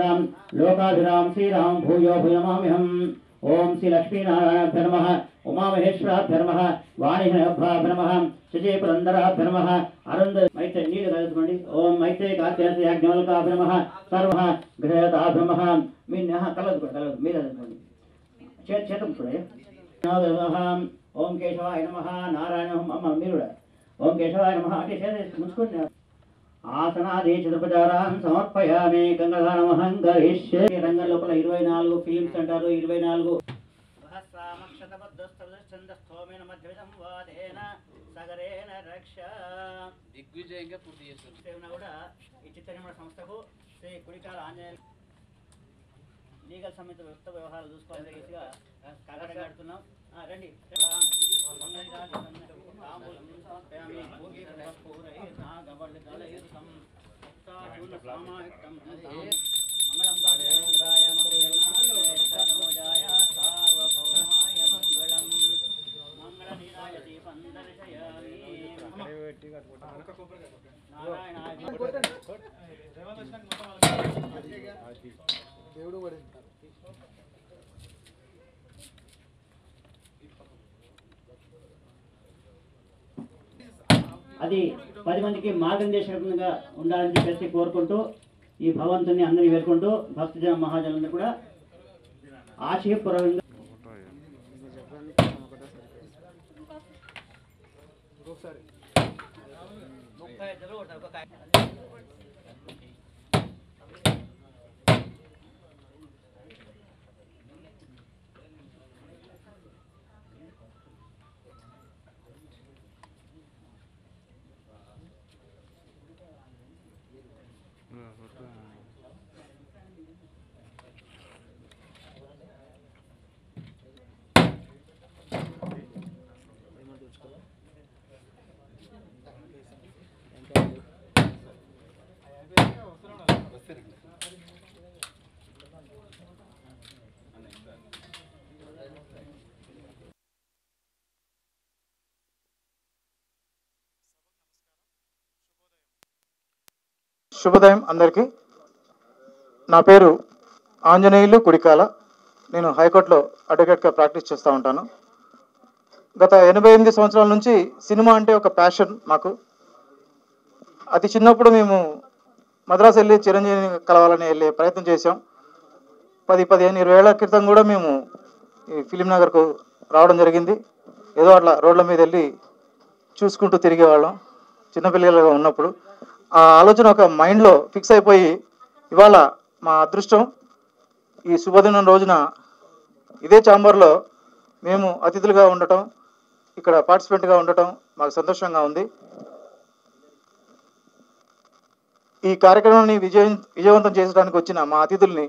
लोकाभिराम श्रीराम भूयो भूयमाम्यहम् ओम श्री लक्ष्मीनारायणाभ्य नमः उमामहेश्वराभ्य नमः वाणिभ्य नमः शची पुरंदराभ्य नमः अरुंद मैत्रेय नील कलुकोंडि ओम मैत्रेय कार्तिकेय याज्ञवल्क्याभ्य नमः सर्वः गृहताभ्य नमः मिन्नः कलुकोंडि मीर कलुकोंडि చేతం చూడే ఓం కేశవాయ నమః నారాయణ అమ్మ మీరు ఓం కేశవాయ నమః అంటే చేత ముంచుకొని ఆసనాది చతుర్పచారాన్ సమర్పయామి గంగాధనమహం గరిష్యే రంగం లోపల 24 ఫిల్మ్స్ అంటారు 24 సహస్రామక్షతబద్ధస్తవఛందస్థోమేన మధ్యవిధం వాదేన సగరేణ రక్ష దిగ్విజయంగా పూర్తి చేస్తున్నారు కూడా ఈ చిత్రనిర్మాణ సంస్థకు శ్రీ కుడికాల ఆంజనేయ లీగల్ సమితి వ్యవహారాలు చూసుకోవాలని దిశగా కాకడ కడుతున్నాం రండి దేవుడు పడింది అది 10 మందికి మార్గనిర్దేశకంగా ఉండాలని చెప్పేసి కోరుకుంటూ ఈ భగవంతుని అందరినీ వేడుకుంటూ భక్తజన మహాజనులందరూ కూడా ఆశయపూర్వకంగా శుభోదయం అందరికీ. నా పేరు ఆంజనేయులు కుడికాల. నేను హైకోర్టులో అడ్వకేట్గా ప్రాక్టీస్ చేస్తూ ఉంటాను. గత 88 సంవత్సరాల నుంచి సినిమా అంటే ఒక ప్యాషన్ మాకు. అతి చిన్నప్పుడు మేము మద్రాసు వెళ్ళి చిరంజీవిని కలవాలని వెళ్ళే ప్రయత్నం చేసాం. 10-15-20 ఏళ్ల క్రితం కూడా మేము ఈ ఫిలిం నగర్కు రావడం జరిగింది. ఏదో అట్లా రోడ్ల మీద వెళ్ళి చూసుకుంటూ తిరిగేవాళ్ళం చిన్నపిల్లలుగా ఉన్నప్పుడు. ఆ ఆలోచన ఒక మైండ్లో ఫిక్స్ అయిపోయి ఇవాళ మా అదృష్టం ఈ శుభదినం రోజున ఇదే ఛాంబర్లో మేము అతిథులుగా ఉండటం, ఇక్కడ పార్టిసిపెంట్గా ఉండటం మాకు సంతోషంగా ఉంది. ఈ కార్యక్రమాన్ని విజయవంతం చేయడానికి వచ్చిన మా అతిథుల్ని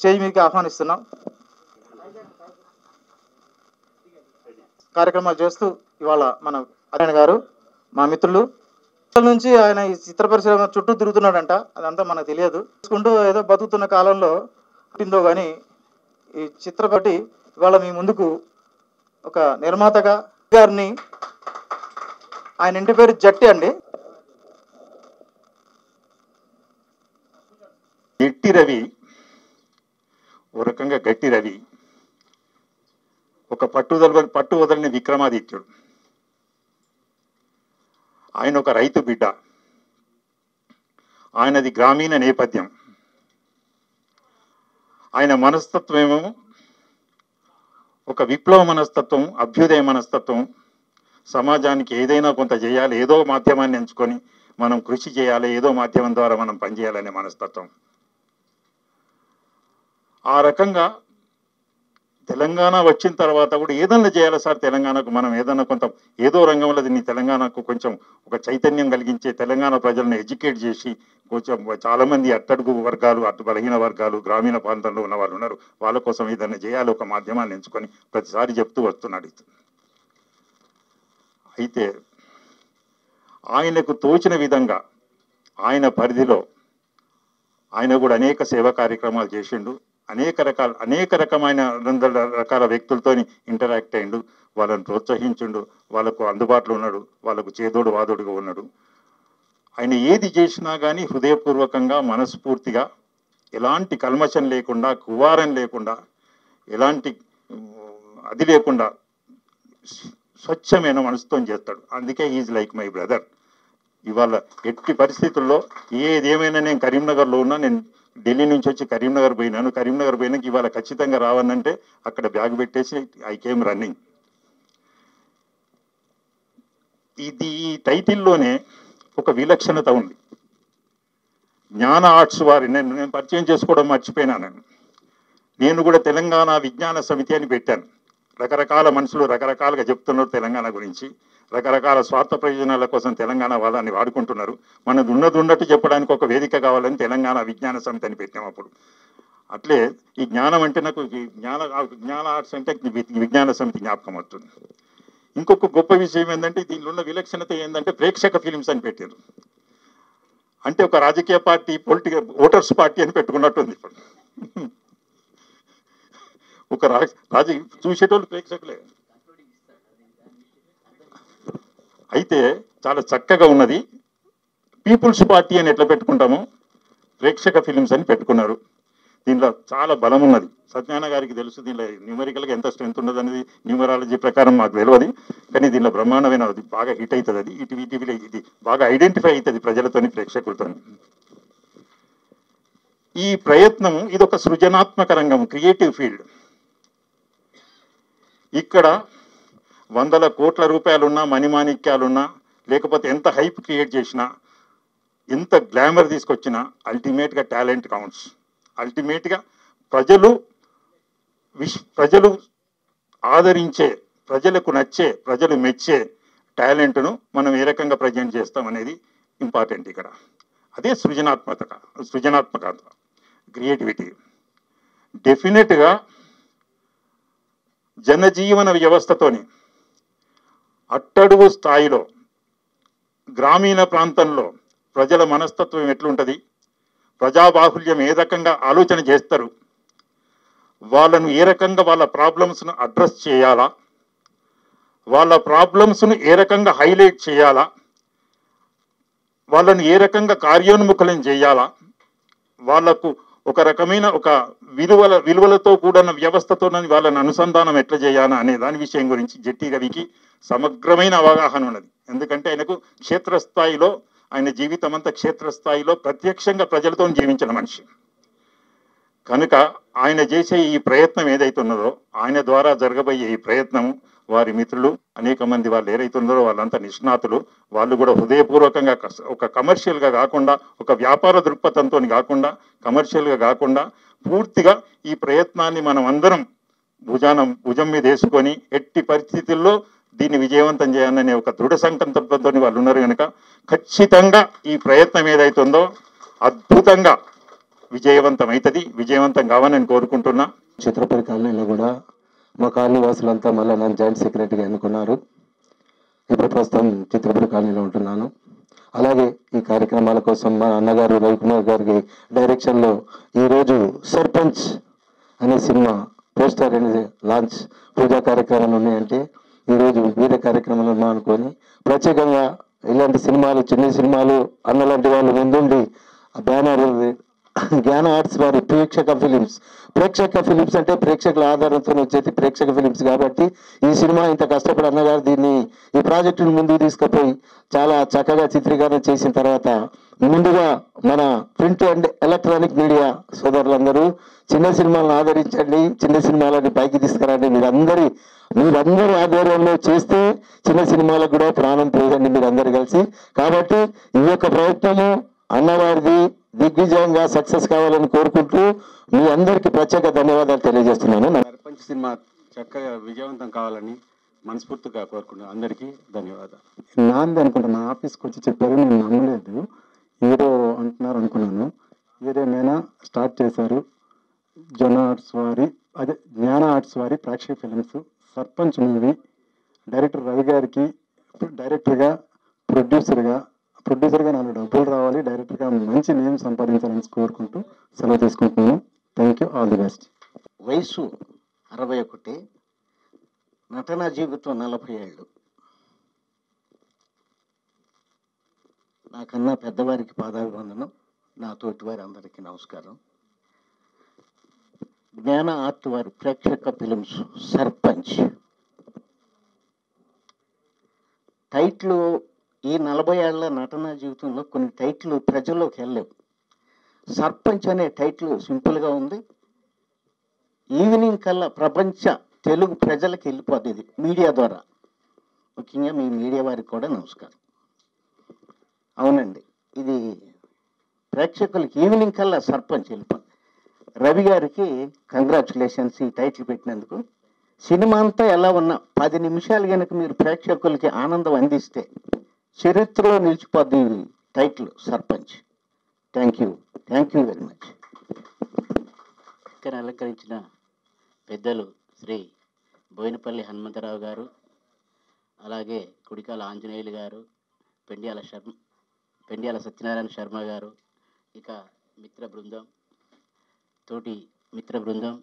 స్టేజ్ మీదకి ఆహ్వానిస్తున్నాం. కార్యక్రమాలు చేస్తూ ఇవాళ మన అరణ్ గారు మా మిత్రులు నుంచి ఆయన ఈ చిత్ర పరిశ్రమ చుట్టూ తిరుగుతున్నాడంట. అదంతా మనకు తెలియదు. చూసుకుంటూ ఏదో బతుకుతున్న కాలంలో పుట్టిందో కానీ ఈ చిత్రపటి ఇవాళ మీ ముందుకు ఒక నిర్మాతగా గారిని, ఆయన ఇంటి పేరు జట్టి అండి. గట్టి రవి ఓ రకంగా గట్టి రవి, ఒక పట్టు వదలని విక్రమాదిత్యుడు. ఆయన ఒక రైతు బిడ్డ. ఆయనది గ్రామీణ నేపథ్యం. ఆయన మనస్తత్వం ఏమో ఒక విప్లవ మనస్తత్వం, అభ్యుదయ మనస్తత్వం. సమాజానికి ఏదైనా కొంత చేయాలి, ఏదో మాధ్యమాన్ని ఎంచుకొని మనం కృషి చేయాలి, ఏదో మాధ్యమం ద్వారా మనం పనిచేయాలనే మనస్తత్వం. ఆ రకంగా తెలంగాణ వచ్చిన తర్వాత కూడా ఏదన్నా చేయాలి సార్, తెలంగాణకు మనం ఏదన్నా కొంత ఏదో రంగంలో దీన్ని తెలంగాణకు కొంచెం ఒక చైతన్యం కలిగించే, తెలంగాణ ప్రజలను ఎడ్యుకేట్ చేసి కొంచెం చాలామంది అట్టడుగు వర్గాలు, బలహీన వర్గాలు, గ్రామీణ ప్రాంతంలో ఉన్న వాళ్ళు ఉన్నారు, వాళ్ళ కోసం ఏదన్నా చేయాలి ఒక మాధ్యమాన్ని ఎంచుకొని ప్రతిసారి చెప్తూ వస్తున్నాడు. అయితే ఆయనకు తోచిన విధంగా ఆయన పరిధిలో ఆయన కూడా అనేక సేవా కార్యక్రమాలు చేసిండు. అనేక రకమైన రకాల వ్యక్తులతో ఇంటరాక్ట్ అయ్యిండు, వాళ్ళని ప్రోత్సహించుండు, వాళ్ళకు అందుబాటులో ఉన్నాడు, వాళ్ళకు చేదోడు వాదోడుగా ఉన్నాడు. ఆయన ఏది చేసినా కానీ హృదయపూర్వకంగా మనస్ఫూర్తిగా ఎలాంటి కల్మషం లేకుండా, కువారం లేకుండా, ఎలాంటి అది లేకుండా స్వచ్ఛమైన మనసుతో చేస్తాడు. అందుకే ఈజ్ లైక్ మై బ్రదర్. ఇవాళ ఎట్టి పరిస్థితుల్లో ఏదేమైనా నేను కరీంనగర్లో ఉన్నా, నేను ఢిల్లీ నుంచి వచ్చి కరీంనగర్ పోయినాను. కరీంనగర్ పోయినాక ఇవాళ ఖచ్చితంగా రావాలంటే అక్కడ బ్యాగ్ పెట్టేసి ఐ కేమ్ రన్నింగ్. ఇది ఈ టైటిల్లోనే ఒక విలక్షణత ఉంది. జ్ఞాన ఆర్ట్స్ వారి నేను పరిచయం చేసుకోవడం మర్చిపోయినాను. నేను కూడా తెలంగాణ విజ్ఞాన సమితి అని పెట్టాను. రకరకాల మనుషులు రకరకాలుగా చెప్తున్నారు తెలంగాణ గురించి, రకరకాల స్వార్థ ప్రయోజనాల కోసం తెలంగాణ వాళ్ళని వాడుకుంటున్నారు. మనది ఉన్నట్టు చెప్పడానికి ఒక వేదిక కావాలని తెలంగాణ విజ్ఞాన సమితి అని పెట్టాము అప్పుడు. అట్లే ఈ జ్ఞానం అంటే నాకు జ్ఞాన ఆర్ట్స్ అంటే విజ్ఞాన సమితి జ్ఞాపకం వస్తుంది. ఇంకొక గొప్ప విషయం ఏంటంటే, దీనిలో ఉన్న విలక్షణత ఏంటంటే ప్రేక్షక ఫిలిమ్స్ అని పెట్టారు. అంటే ఒక రాజకీయ పార్టీ పొలిటికల్ ఓటర్స్ పార్టీ అని పెట్టుకున్నట్టుంది. ఇప్పుడు ఒక చూసేటోళ్ళు ప్రేక్షకులే. అయితే చాలా చక్కగా ఉన్నది. పీపుల్స్ పార్టీ అని ఎట్లా పెట్టుకుంటామో ప్రేక్షక ఫిలిమ్స్ అని పెట్టుకున్నారు. దీనిలో చాలా బలం ఉన్నది. సత్యనారాయణ గారికి తెలుసు దీనిలో న్యూమరికల్గా ఎంత స్ట్రెంత్ ఉన్నది అనేది. న్యూమరాలజీ ప్రకారం మాకు తెలియదు, కానీ దీనిలో బ్రహ్మాండమైన అది బాగా హిట్ అవుతుంది. అది ఈటీవీలో ఇది బాగా ఐడెంటిఫై అవుతుంది ప్రజలతోని, ప్రేక్షకులతో. ఈ ప్రయత్నం ఇది ఒక సృజనాత్మక రంగం, క్రియేటివ్ ఫీల్డ్. ఇక్కడ 100 కోట్ల రూపాయలున్నా, మణిమాణిక్యాలున్నా, లేకపోతే ఎంత హైప్ క్రియేట్ చేసినా, ఎంత గ్లామర్ తీసుకొచ్చినా అల్టిమేట్గా టాలెంట్ కౌంట్స్. అల్టిమేట్గా ప్రజలు ఆదరించే, ప్రజలకు నచ్చే, ప్రజలు మెచ్చే టాలెంట్ను మనం ఏ రకంగా ప్రజెంట్ చేస్తాం అనేది ఇంపార్టెంట్ ఇక్కడ. అదే సృజనాత్మకత, క్రియేటివిటీ. డెఫినెట్గా జనజీవన వ్యవస్థతోని అట్టడుగు స్థాయిలో గ్రామీణ ప్రాంతంలో ప్రజల మనస్తత్వం ఎట్లుంటుంది, ప్రజాబాహుల్యం ఏ రకంగా ఆలోచన చేస్తారు, వాళ్ళను ఏ రకంగా వాళ్ళ ప్రాబ్లమ్స్ను అడ్రస్ చేయాలా, వాళ్ళ ప్రాబ్లమ్స్ను ఏ రకంగా హైలైట్ చేయాలా, వాళ్ళను ఏ రకంగా కార్యోన్ముఖులను చేయాలా, వాళ్లకు ఒక రకమైన ఒక విలువలతో కూడిన వ్యవస్థతో వాళ్ళని అనుసంధానం ఎట్లా చేయాలా అనే దాని విషయం గురించి జట్టి రవికి సమగ్రమైన అవగాహన ఉన్నది. ఎందుకంటే ఆయనకు క్షేత్రస్థాయిలో, ఆయన జీవితం అంతా క్షేత్రస్థాయిలో ప్రత్యక్షంగా ప్రజలతో జీవించిన మనిషి కనుక ఆయన చేసే ఈ ప్రయత్నం ఏదైతున్నదో, ఆయన ద్వారా జరగబోయే ఈ ప్రయత్నం వారి మిత్రులు అనేక మంది వాళ్ళు ఏదైతున్నారో వాళ్ళంతా నిష్ణాతులు. వాళ్ళు కూడా హృదయపూర్వకంగా ఒక కమర్షియల్గా కాకుండా, ఒక వ్యాపార దృక్పథంతో కాకుండా, కమర్షియల్గా కాకుండా పూర్తిగా ఈ ప్రయత్నాన్ని మనం అందరం భుజం మీద వేసుకొని ఎట్టి పరిస్థితుల్లో దీన్ని విజయవంతం చేయాలనే ఒక దృఢ సంకల్పంతో వాళ్ళు ఉన్నారు. కనుక ఖచ్చితంగా ఈ ప్రయత్నం ఏదైతుందో అద్భుతంగా విజయవంతం అవుతుంది. విజయవంతం కావాలని కోరుకుంటున్నా. చిత్రపతి కాలనీలో కూడా మా కాలనీ వాసులంతా మళ్ళీ నన్ను జాయింట్ సెక్రటరీగా ఎన్నుకున్నారు. ఇప్పుడు ప్రస్తుతం చిత్రపతి కాలనీలో ఉంటున్నాను. అలాగే ఈ కార్యక్రమాల కోసం మా అన్నగారు రవికుమార్ గారికి డైరెక్షన్లో ఈరోజు సర్పంచ్ అనే సినిమా పోస్టర్ అనేది లాంచ్ పూజా కార్యక్రమాలు ఉన్నాయంటే, ఈరోజు వేరే కార్యక్రమాలు అనుకొని ప్రత్యేకంగా ఇలాంటి సినిమాలు, చిన్న సినిమాలు అన్నలాంటి వాళ్ళు ముందుండి ఆ బ్యానర్ జ్ఞాన ఆర్ట్స్ వారి ప్రేక్షక ఫిలిమ్స్ అంటే ప్రేక్షకుల ఆధారంతో వచ్చేది ప్రేక్షక ఫిలిమ్స్. కాబట్టి ఈ సినిమా ఇంత కష్టపడి అన్నగారు దీన్ని ఈ ప్రాజెక్టును ముందుకు తీసుకుపోయి చాలా చక్కగా చిత్రీకరణ చేసిన తర్వాత, ముందుగా మన ప్రింట్ అండ్ ఎలక్ట్రానిక్ మీడియా సోదరులందరూ చిన్న సినిమాలను ఆదరించండి, చిన్న సినిమాలని పైకి తీసుకురండి. మీరందరూ ఆధ్వర్యంలో చేస్తే చిన్న సినిమాలకు కూడా ప్రాణం పోయండి మీరందరూ కలిసి. కాబట్టి ఈ యొక్క ప్రయత్నము అన్నవారిది దిగ్విజయంగా సక్సెస్ కావాలని కోరుకుంటూ మీ అందరికీ ప్రత్యేక ధన్యవాదాలు తెలియజేస్తున్నాను. సర్పంచ్ సినిమా చక్కగా విజయవంతం కావాలని మనస్ఫూర్తిగా కోరుకుంటున్నాను. అందరికీ ధన్యవాదాలు. నాంది అనుకుంటా, నా ఆఫీస్కి వచ్చి చెప్పారు, నేను నమ్మలేదు. హీరో అంటున్నారు అనుకున్నాను. ఏదేమైనా స్టార్ట్ చేశారు. జ్ఞాన ఆర్ట్స్ వారి ప్రేక్షక films sarpanch movie director Ravi గారికి ప్రొడ్యూసర్గా నాకు డబ్బులు రావాలి, డైరెక్టర్గా మంచి నేమ్ సంపాదించాలని కోరుకుంటూ సెలవు తీసుకుంటున్నాను. Thank you, all the best. వయసు 61, నటనా జీవితం 40 ఏళ్ళు. నాకన్నా పెద్దవారికి పాదాభివందనం, నా తోటి వారి అందరికీ నమస్కారం. జ్ఞాన ఆర్ట్ వారి ప్రేక్షక ఫిలిమ్స్ సర్పంచ్ టైటిల్. ఈ 40 ఏళ్ల నటనా జీవితంలో కొన్ని టైటిల్ ప్రజల్లోకి వెళ్ళలేవు. సర్పంచ్ అనే టైటిల్ సింపుల్గా ఉంది. ఈవినింగ్ కల్లా ప్రపంచ తెలుగు ప్రజలకు వెళ్ళిపోద్ది ఇది మీడియా ద్వారా. ముఖ్యంగా మీ మీడియా వారికి కూడా నమస్కారం. అవునండి, ఇది ప్రేక్షకులకి ఈవినింగ్ కల్లా సర్పంచ్ వెళ్ళిపోద్ది. రవి గారికి కంగ్రాచులేషన్స్ ఈ టైటిల్ పెట్టినందుకు. సినిమా అంతా ఎలా ఉన్నా 10 నిమిషాలు కనుక మీరు ప్రేక్షకులకి ఆనందం అందిస్తే చరిత్రలో నిలిచిపోద్ది ఈ title sarpanch. Thank you very much. ఇక్కడ అలంకరించిన పెద్దలు శ్రీ బోయినపల్లి హనుమంతరావు గారు, అలాగే కుడికాల ఆంజనేయులు గారు, పెండ్యాల సత్యనారాయణ శర్మ గారు, ఇక తోటి మిత్ర బృందం,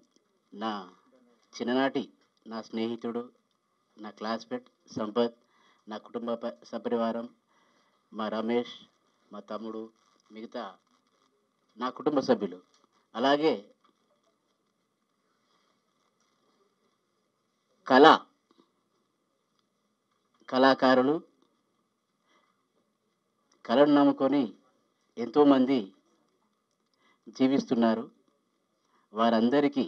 నా చిన్ననాటి నా స్నేహితుడు, నా క్లాస్మేట్ సంపత్, నా కుటుంబ సపరివారం, మా రమేష్, మా తమ్ముడు, మిగతా నా కుటుంబ సభ్యులు, అలాగే కళాకారులు, కళను నమ్ముకొని ఎంతోమంది జీవిస్తున్నారు. వారందరికీ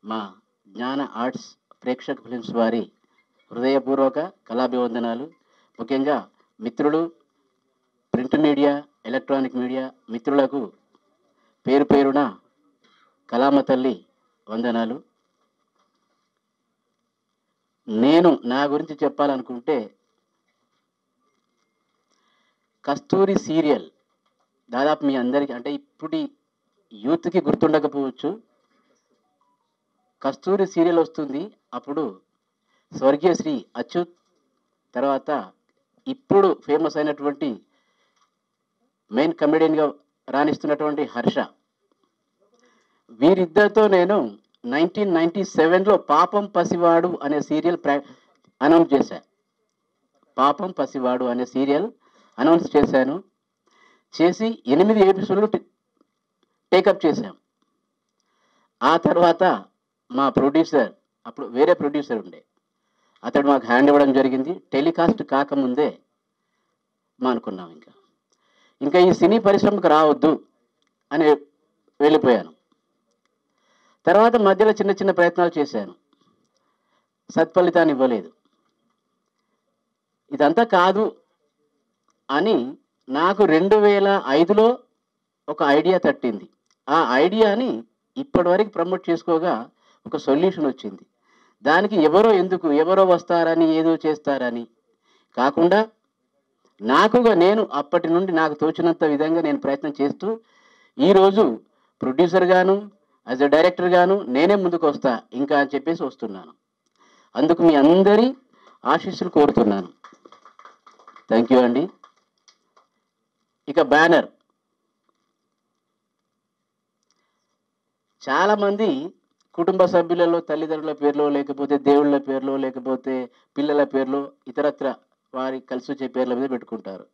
మా జ్ఞాన ఆర్ట్స్ ప్రేక్షక ఫిలిమ్స్ వారి హృదయపూర్వక కళాభివందనాలు. ముఖ్యంగా మిత్రులు, ప్రింట్ మీడియా, ఎలక్ట్రానిక్ మీడియా మిత్రులకు పేరు పేరున కళామ తల్లి వందనాలు. నేను నా గురించి చెప్పాలనుకుంటే, కస్తూరి సీరియల్ దాదాపు మీ అందరికీ, అంటే ఇప్పుడు యూత్కి గుర్తుండకపోవచ్చు. కస్తూరి సీరియల్ వస్తుంది అప్పుడు స్వర్గీయ శ్రీ అచ్యుత్, తర్వాత ఇప్పుడు ఫేమస్ అయినటువంటి మెయిన్ కమెడియన్గా రాణిస్తున్నటువంటి హర్ష, వీరిద్దరితో నేను 1997లో పాపం పసివాడు అనే సీరియల్ అనౌన్స్ చేశాను. పాపం పసివాడు అనే సీరియల్ అనౌన్స్ చేశాను. చేసి 8 ఎపిసోడ్లు టేకప్ చేశాం. ఆ తర్వాత మా ప్రొడ్యూసర్, అప్పుడు వేరే ప్రొడ్యూసర్ ఉండే, అతడు మాకు హ్యాండ్ ఇవ్వడం జరిగింది. టెలికాస్ట్ కాకముందే అనుకున్నాం ఇంకా ఈ సినీ పరిశ్రమకు రావద్దు అని వెళ్ళిపోయాను. తర్వాత మధ్యలో చిన్న చిన్న ప్రయత్నాలు చేశాను, సత్ఫలితాన్ని ఇవ్వలేదు. ఇదంతా కాదు అని నాకు 2005లో ఒక ఐడియా తట్టింది. ఆ ఐడియాని ఇప్పటివరకు ప్రమోట్ చేసుకోగా ఒక సొల్యూషన్ వచ్చింది. దానికి ఎవరో వస్తారని, ఏదో చేస్తారని కాకుండా నేను అప్పటి నుండి నాకు తోచినంత విధంగా నేను ప్రయత్నం చేస్తూ ఈరోజు ప్రొడ్యూసర్ గాను, యాజ్ ఎ డైరెక్టర్ గాను నేనే ముందుకు వస్తా ఇంకా అని చెప్పేసి వస్తున్నాను. అందుకు మీ అందరి ఆశీస్సులు కోరుతున్నాను. థ్యాంక్ యూ అండి. ఇక బ్యానర్, చాలామంది కుటుంబ సభ్యులలో తల్లిదండ్రుల పేర్లో, లేకపోతే దేవుళ్ళ పేర్లో, లేకపోతే పిల్లల పేర్లో, ఇతరత్ర వారి కలిసి వచ్చే పేర్ల మీద పెట్టుకుంటారు.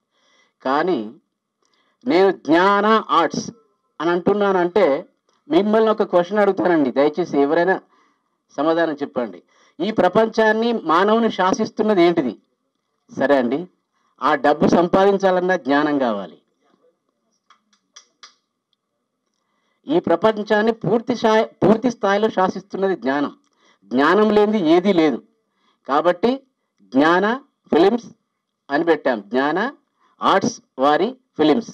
కానీ నేను జ్ఞాన ఆర్ట్స్ అని అంటున్నానంటే మిమ్మల్ని ఒక క్వశ్చన్ అడుగుతానండి, దయచేసి ఎవరైనా సమాధానం చెప్పండి. ఈ ప్రపంచాన్ని మానవుని శాసిస్తున్నది ఏంటిది? సరే అండి, ఆ డబ్బు సంపాదించాలన్నా జ్ఞానం కావాలి. ఈ ప్రపంచాన్ని పూర్తి స్థాయిలో శాసిస్తున్నది జ్ఞానం. జ్ఞానం లేనిది ఏదీ లేదు. కాబట్టి జ్ఞాన ఫిలిమ్స్ అని పెట్టాం, జ్ఞాన ఆర్ట్స్ వారి ఫిలిమ్స్.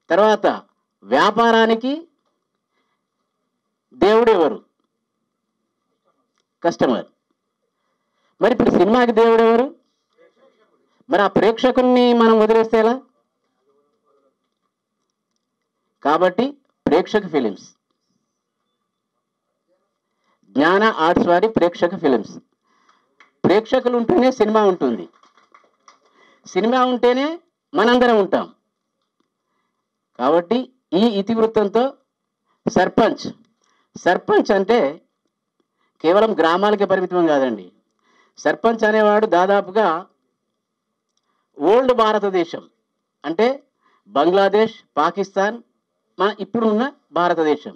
తర్వాత వ్యాపారానికి దేవుడు ఎవరు? కస్టమర్. మరి ఇప్పుడు సినిమాకి దేవుడు ఎవరు? మరి ఆ ప్రేక్షకుల్ని మనం వదిలేస్తే ఎలా? కాబట్టి ప్రేక్షక ఫిలిమ్స్, జ్ఞాన ఆర్ట్స్ వారి ప్రేక్షక ఫిలిమ్స్. ప్రేక్షకులు ఉంటేనే సినిమా ఉంటుంది, సినిమా ఉంటేనే మనందరం ఉంటాం. కాబట్టి ఈ ఇతివృత్తంతో సర్పంచ్ అంటే కేవలం గ్రామాలకే పరిమితం కాదండి. సర్పంచ్ అనేవాడు దాదాపుగా ఓల్డ్ భారతదేశం అంటే బంగ్లాదేశ్, పాకిస్తాన్, మన ఇప్పుడు ఉన్న భారతదేశం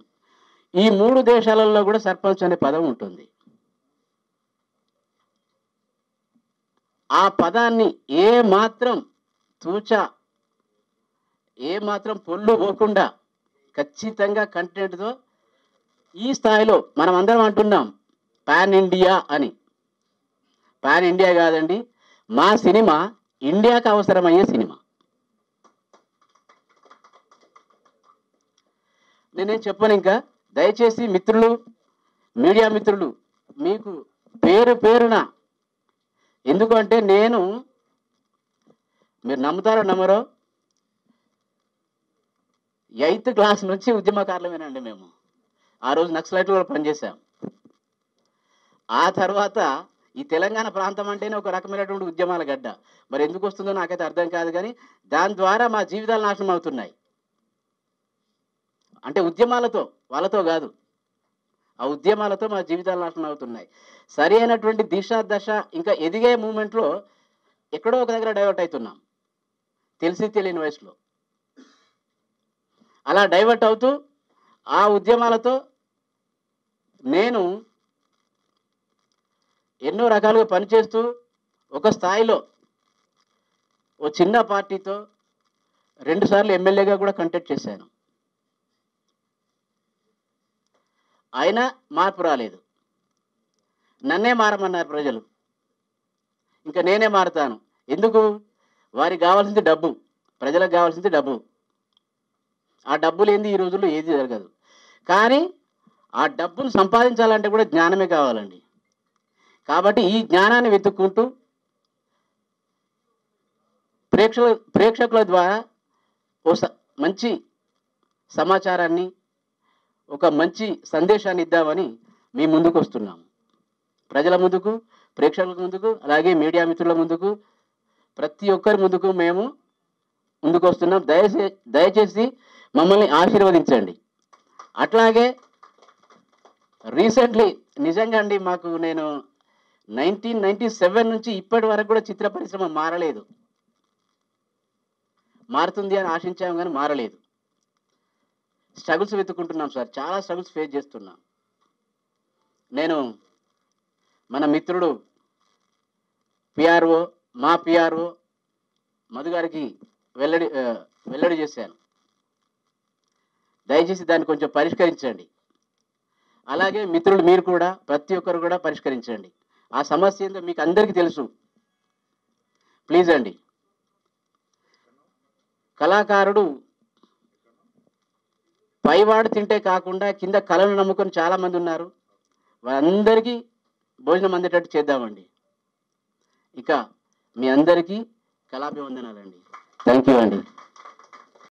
ఈ 3 దేశాలలో కూడా సర్పంచ్ అనే పదం ఉంటుంది. ఆ పదాన్ని ఏ మాత్రం పొల్లు పోకుండా ఖచ్చితంగా కంటెంట్తో ఈ స్థాయిలో మనం అందరం అంటున్నాం పాన్ ఇండియా అని. పాన్ ఇండియా కాదండి, మా సినిమా ఇండియాకు అవసరమయ్యే సినిమా. నేనేం చెప్పను ఇంకా. దయచేసి మిత్రులు, మీడియా మిత్రులు, మీకు పేరు పేరున, ఎందుకంటే మీరు నమ్ముతారో నమ్మరో 8th క్లాస్ నుంచి ఉద్యమకారులమేనండి మేము. ఆ రోజు నక్సలైట్లు కూడా పనిచేశాం. ఆ తర్వాత ఈ తెలంగాణ ప్రాంతం అంటేనే ఒక రకమైనటువంటి ఉద్యమాల గడ్డ. మరి ఎందుకు వస్తుందో నాకైతే అర్థం కాదు, కానీ దాని ద్వారా మా జీవితాలు నాశనం అవుతున్నాయి. అంటే ఉద్యమాలతో, వాళ్ళతో కాదు, ఆ ఉద్యమాలతో మా జీవితాలు నాశనం అవుతున్నాయి. సరి అయినటువంటి దిశ దశ ఇంకా ఎదిగే మూమెంట్లో ఎక్కడో ఒక దగ్గర డైవర్ట్ అవుతున్నాం, తెలిసి తెలియని వయసులో. అలా డైవర్ట్ అవుతూ ఆ ఉద్యమాలతో నేను ఎన్నో రకాలుగా పనిచేస్తూ ఒక స్థాయిలో ఓ చిన్న పార్టీతో 2 సార్లు ఎమ్మెల్యేగా కూడా కంటెస్ట్ చేశాను. అయినా మార్పు రాలేదు. నన్నే మారమన్నారు ప్రజలు. ఇంకా నేనే మారుతాను. ఎందుకు? వారికి కావాల్సింది డబ్బు, ప్రజలకు కావాల్సింది డబ్బు. ఆ డబ్బు లేనిది ఈ రోజుల్లో ఏది జరగదు. కానీ ఆ డబ్బును సంపాదించాలంటే కూడా జ్ఞానమే కావాలండి. కాబట్టి ఈ జ్ఞానాన్ని వెతుక్కుంటూ ప్రేక్షకుల ద్వారా మంచి సమాచారాన్ని, ఒక మంచి సందేశాన్ని ఇద్దామని మీ ముందుకు వస్తున్నాము. ప్రజల ముందుకు, ప్రేక్షకుల ముందుకు, అలాగే మీడియా మిత్రుల ముందుకు, ప్రతి ఒక్కరి ముందుకు మేము ముందుకు వస్తున్నాం. దయచేసి మమ్మల్ని ఆశీర్వదించండి. అట్లాగే రీసెంట్లీ నిజంగా అండి, నేను 1997 నుంచి ఇప్పటి వరకు కూడా చిత్ర పరిశ్రమ మారలేదు. మారుతుంది అని ఆశించాము కానీ మారలేదు. స్ట్రగుల్స్ వెతుక్కుంటున్నాం సార్, చాలా స్ట్రగుల్స్ ఫేస్ చేస్తున్నాం. నేను మన మిత్రుడు మా పిఆర్ఓ మధు గారికి వెల్లడి చేశాను. దయచేసి దాన్ని కొంచెం పరిష్కరించండి. అలాగే మిత్రులు మీరు కూడా, ప్రతి ఒక్కరు కూడా పరిష్కరించండి. ఆ సమస్య ఏందో మీకు అందరికీ తెలుసు. ప్లీజ్ అండి. కళాకారుడు పైవాడు తింటే కాకుండా కింద కళను నమ్ముకొని చాలామంది ఉన్నారు. వాళ్ళందరికీ భోజనం అందేటట్టు చేద్దామండి. ఇక మీ అందరికీ కళాభివందనాలండి. థ్యాంక్ యూ అండి.